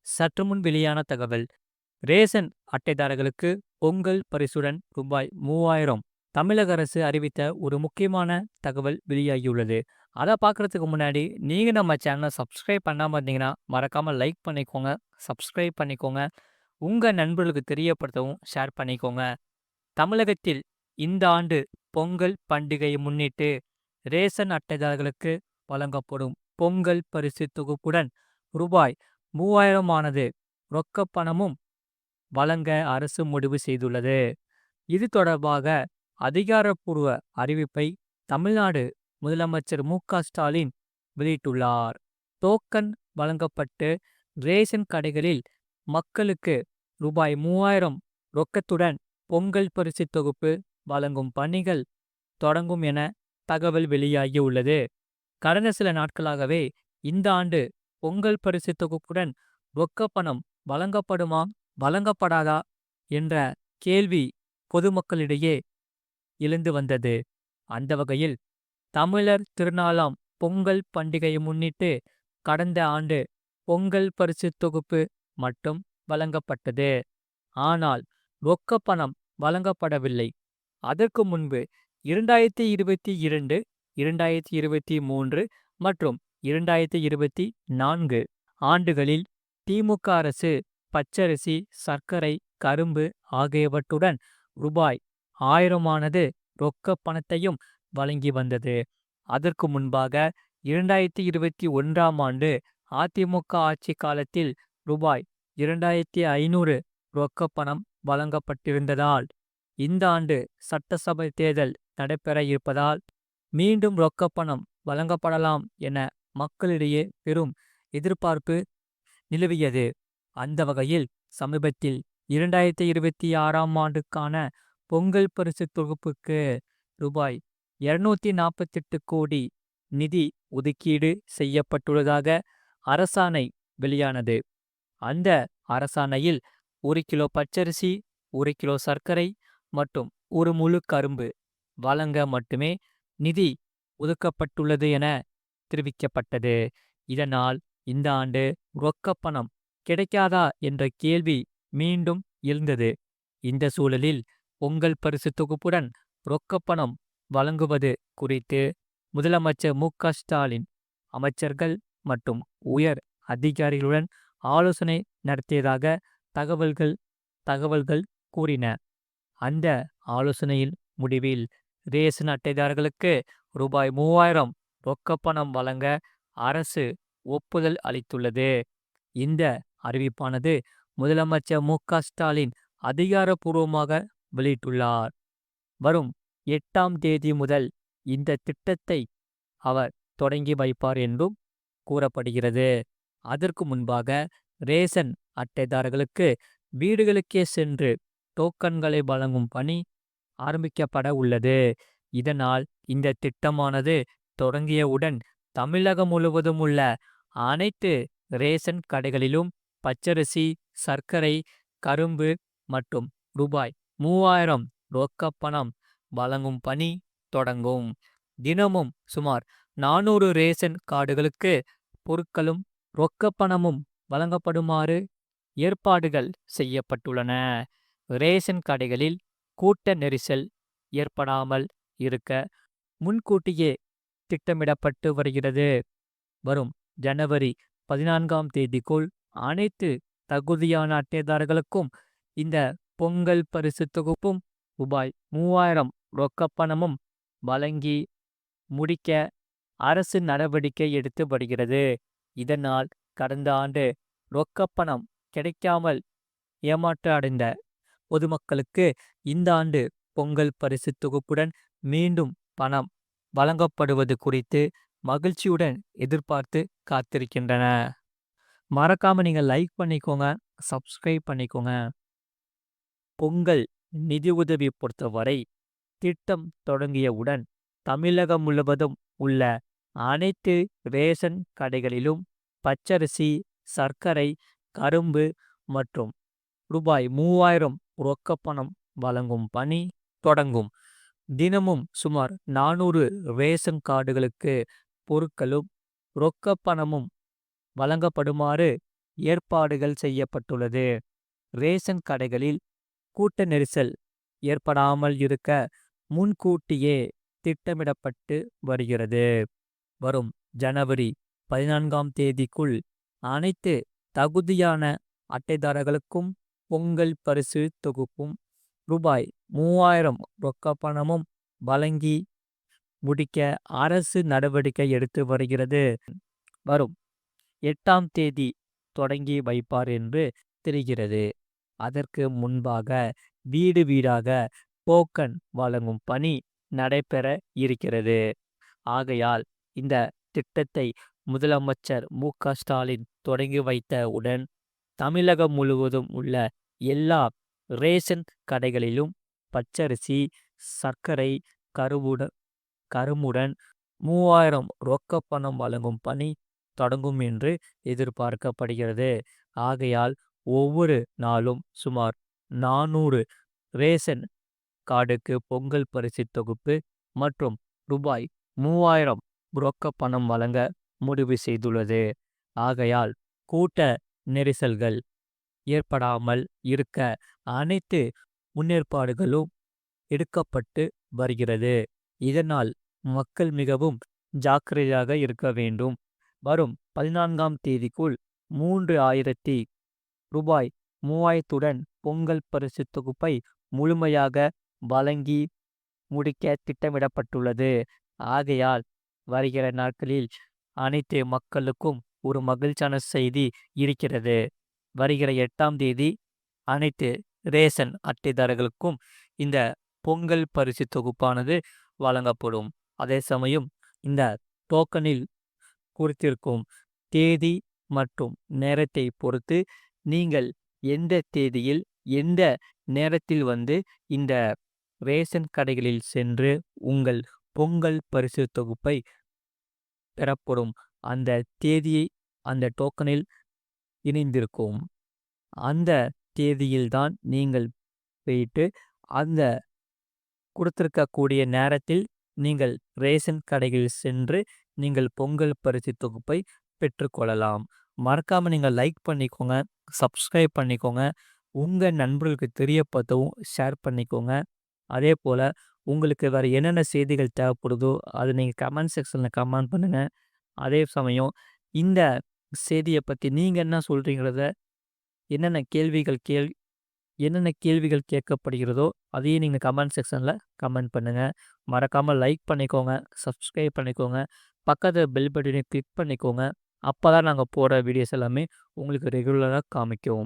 சற்றுமுன் வெளியான தகவல். ரேஷன் அட்டைதாரர்களுக்கு பொங்கல் பரிசுடன் ரூபாய் 3000 தமிழக அரசு அறிவித்த ஒரு முக்கியமான தகவல் வெளியாகியுள்ளது. அதை பார்க்கறதுக்கு முன்னாடி நீங்க நம்ம சேனலை சப்ஸ்கிரைப் பண்ணாம இருந்தீங்கன்னா மறக்காம லைக் பண்ணிக்கோங்க, சப்ஸ்கிரைப் பண்ணிக்கோங்க. உங்க நண்பர்களுக்கு தெரியப்படுத்தவும் ஷேர் பண்ணிக்கோங்க. தமிழகத்தில் இந்த ஆண்டு பொங்கல் பண்டிகையை முன்னிட்டு ரேஷன் அட்டைதாரர்களுக்கு வழங்கப்படும் பொங்கல் பரிசு தொகுப்புடன் ரூபாய் 3000 ஆனது ரொக்கப் பணமும் வழங்க அரசு முடிவு செய்துள்ளது. இது தொடர்பாக அதிகாரப்பூர்வ அறிவிப்பை தமிழ்நாடு முதலமைச்சர் மு.க.ஸ்டாலின் வெளியிட்டுள்ளார். டோக்கன் வழங்கப்பட்டு ரேஷன் கடைகளில் மக்களுக்கு ரூபாய் 3000 ரொக்கத்துடன் பொங்கல் பரிசு தொகுப்பு வழங்கும் பணிகள் தொடங்கும் என தகவல் வெளியாகி உள்ளது. கடந்த சில நாட்களாகவே இந்த ஆண்டு பொங்கல் பரிசு தொகுப்புடன் ரொக்கப்பணம் வழங்கப்படுமா வழங்கப்படாதா என்ற கேள்வி பொதுமக்களிடையே எழுந்து வந்தது. அந்த வகையில் தமிழர் திருநாளாம் பொங்கல் பண்டிகையை முன்னிட்டு கடந்த ஆண்டு பொங்கல் பரிசு தொகுப்பு மட்டும் வழங்கப்பட்டது. ஆனால் ரொக்கப்பணம் வழங்கப்படவில்லை. அதற்கு முன்பு 2022, 2023 மற்றும் 2024 ஆண்டுகளில் திமுக அரசு பச்சரிசி, சர்க்கரை, கரும்பு ஆகியவற்றுடன் ரூபாய் 1000 ஆனது ரொக்க பணத்தையும் வழங்கி வந்தது. அதற்கு முன்பாக 2021ஆம் ஆண்டு அதிமுக ஆட்சி காலத்தில் ரூபாய் 2500 ரொக்க பணம் வழங்கப்பட்டிருந்ததால் இந்த ஆண்டு சட்டசபை தேர்தல் நடைபெற இருப்பதால் மீண்டும் ரொக்கப்பணம் வழங்கப்படலாம் என மக்களிடையே பெரும் எதிர்பார்ப்பு நிலவியது. அந்த வகையில் சமீபத்தில் 2026ஆம் ஆண்டுக்கான பொங்கல் பரிசு தொகுப்புக்கு ரூபாய் 248 கோடி நிதி ஒதுக்கீடு செய்யப்பட்டுள்ளதாக அரசாணை வெளியானது. அந்த அரசாணையில் 1 கிலோ பச்சரிசி, 1 கிலோ சர்க்கரை மற்றும் 1 முழு கரும்பு வழங்க மட்டுமே நிதி ஒதுக்கப்பட்டுள்ளது என தெரிவிக்கப்பட்டது. இதனால் இந்த ஆண்டு ரொக்கப்பணம் கிடைக்காதா என்ற கேள்வி மீண்டும் எழுந்தது. இந்த சூழலில் பொங்கல் பரிசு தொகுப்புடன் ரொக்கப்பணம் வழங்குவது குறித்து முதலமைச்சர் மு.க.ஸ்டாலின் அமைச்சர்கள் மற்றும் உயர் அதிகாரிகளுடன் ஆலோசனை நடத்தியதாக தகவல்கள் கூறின. அந்த ஆலோசனையில் முடிவில் ரேஷன் அட்டைதாரர்களுக்கு ரூபாய் 3000 ரொக்கப்பணம் வழங்க அரசு ஒப்புதல் அளித்துள்ளது. இந்த அறிவிப்பானது முதலமைச்சர் மு.க.ஸ்டாலின் அதிகாரப்பூர்வமாக வெளியிட்டுள்ளார். வரும் 8ஆம் தேதி முதல் இந்த திட்டத்தை அவர் தொடங்கி வைப்பார் என்றும் கூறப்படுகிறது. அதற்கு முன்பாக ரேஷன் அட்டைதாரர்களுக்கு வீடுகளுக்கே சென்று டோக்கன்களை வழங்கும் பணி ஆரம்பிக்கப்பட உள்ளது. இதனால் இந்த திட்டமானது தொடங்கியவுடன் தமிழகம் முழுவதும் உள்ள அனைத்து ரேஷன் கடைகளிலும் பச்சரிசி, சர்க்கரை, கரும்பு மற்றும் ரூபாய் 3000 ரொக்கப்பணம் வழங்கும் பணி தொடங்கும். தினமும் சுமார் 400 ரேஷன் கார்டுகளுக்கு பொருட்களும் ரொக்கப்பணமும் வழங்கப்படுமாறு ஏற்பாடுகள் செய்யப்பட்டுள்ளன. ரேஷன் கடைகளில் கூட்ட நெரிசல் ஏற்படாமல் இருக்க முன்கூட்டியே திட்டமிடப்பட்டு வருகிறது. வரும் ஜனவரி 14ஆம் தேதிக்குள் அனைத்து தகுதியான அட்டைதாரர்களுக்கும் இந்த பொங்கல் பரிசு தொகுப்பும் ரூபாய் 3000 ரொக்கப்பணமும் வழங்கி முடிக்க அரசு நடவடிக்கை எடுத்து வருகிறது. இதனால் கடந்த ஆண்டு ரொக்கப்பணம் கிடைக்காமல் ஏமாற்றம் அடைந்த பொதுமக்களுக்கு இந்த ஆண்டு பொங்கல் பரிசு தொகுப்புடன் மீண்டும் பணம் வழங்கப்படுவது குறித்து மகிழ்ச்சியுடன் எதிர்பார்த்து காத்திருக்கின்றன. மறக்காம நீங்க லைக் பண்ணிக்கோங்க, சப்ஸ்கிரைப் பண்ணிக்கோங்க. பொங்கல் நிதி உதவி பொறுத்தவரை திட்டம் தொடங்கியவுடன் தமிழகம் முழுவதும் உள்ள அனைத்து ரேஷன் கடைகளிலும் பச்சரிசி, சர்க்கரை, கரும்பு மற்றும் ரூபாய் 3000 ரொக்கப்பணம் வழங்கும் பணி தொடங்கும். தினமும் சுமார் 400 ரேஷன் கார்டுகளுக்கு பொருட்களும் ரொக்கப்பணமும் வழங்கப்படுமாறு ஏற்பாடுகள் செய்யப்பட்டுள்ளது. ரேஷன் கடைகளில் கூட்ட நெரிசல் ஏற்படாமல் இருக்க முன்கூட்டியே திட்டமிடப்பட்டு வருகிறது. வரும் ஜனவரி 14ஆம் தேதிக்குள் அனைத்து தகுதியான அட்டைதாரர்களுக்கும் பொங்கல் பரிசு தொகுப்பும் ரூபாய் 3000 ரொக்கப் பணமும் வழங்கி முடிக்க அரசு நடவடிக்கை எடுத்து வருகிறது. வரும் 8ஆம் தேதி தொடங்கி வைப்பார் என்று தெரிகிறது. அதற்கு முன்பாக வீடு வீடாக டோக்கன் வழங்கும் பணி நடைபெற இருக்கிறது. ஆகையால் இந்த திட்டத்தை முதலமைச்சர் மு.க.ஸ்டாலின் தொடங்கி வைத்தவுடன் தமிழகம் முழுவதும் உள்ள எல்லா ரேஷன் கடைகளிலும் பச்சரிசி, சர்க்கரை, கருமுடன் 3000 ரொக்கப் பணம் வழங்கும் பணி தொடங்கும் என்று எதிர்பார்க்கப்படுகிறது. ஆகையால் ஒவ்வொரு நாளும் சுமார் 400 ரேஷன் கார்டுக்கு பொங்கல் பரிசு தொகுப்பு மற்றும் ரூபாய் 3000 ரொக்கப் பணம் வழங்க முடிவு செய்துள்ளது. ஆகையால் கூட்ட நெரிசல்கள் ஏற்படாமல் இருக்க அனைத்து முன்னேற்பாடுகளும் எடுக்கப்பட்டு வருகிறது. இதனால் மக்கள் மிகவும் ஜாக்கிரதையாக இருக்க வேண்டும். வரும் 14ஆம் தேதிக்குள் 3000 ரூபாய் 3000த்துடன் பொங்கல் பரிசு தொகுப்பை முழுமையாக வழங்கி முடிக்க திட்டமிடப்பட்டுள்ளது. ஆகையால் வருகிற நாட்களில் அனைத்து மக்களுக்கும் ஒரு மகிழ்ச்சியான செய்தி இருக்கிறது. வருகிற 8ஆம் தேதி அனைத்து ரேஷன் அட்டைதாரர்களுக்கும் இந்த பொங்கல் பரிசு தொகுப்பானது வழங்கப்படும். அதே சமயம் இந்த டோக்கனில் குறித்திருக்கும் தேதி மற்றும் நேரத்தை பொறுத்து நீங்கள் எந்த தேதியில் எந்த நேரத்தில் வந்து இந்த ரேஷன் கடைகளில் சென்று உங்கள் பொங்கல் பரிசு தொகுப்பை பெறப்படும் அந்த தேதியை அந்த டோக்கனில் இணைந்திருக்கும். அந்த தேதியில்தான் நீங்கள் போயிட்டு அந்த கொடுத்திருக்கக்கூடிய நேரத்தில் நீங்கள் ரேஷன் கடைகளில் சென்று நீங்கள் பொங்கல் பரிசு தொகுப்பை பெற்றுக்கொள்ளலாம். மறக்காமல் நீங்கள் லைக் பண்ணிக்கோங்க, சப்ஸ்கிரைப் பண்ணிக்கோங்க, உங்கள் நண்பர்களுக்கு தெரியப்படுத்தவும் ஷேர் பண்ணிக்கோங்க. அதே போல் உங்களுக்கு வேறு என்னென்ன செய்திகள் தேவைப்படுதோ அதை நீங்கள் கமெண்ட் செக்ஷனில் கமெண்ட் பண்ணுங்கள். அதே சமயம் இந்த செய்தியை பற்றி நீங்கள் என்ன சொல்கிறீங்கிறத என்னென்ன கேள்விகள் கேட்கப்படுகிறதோ அதையும் நீங்கள் கமெண்ட் செக்ஷனில் கமெண்ட் பண்ணுங்கள். மறக்காமல் லைக் பண்ணிக்கோங்க, சப்ஸ்கிரைப் பண்ணிக்கோங்க, பக்கத்தில் பெல் பட்டனை கிளிக் பண்ணிக்கோங்க. அப்போ தான் நாங்கள் போடுற வீடியோஸ் எல்லாமே உங்களுக்கு ரெகுலராக காமிக்கும்.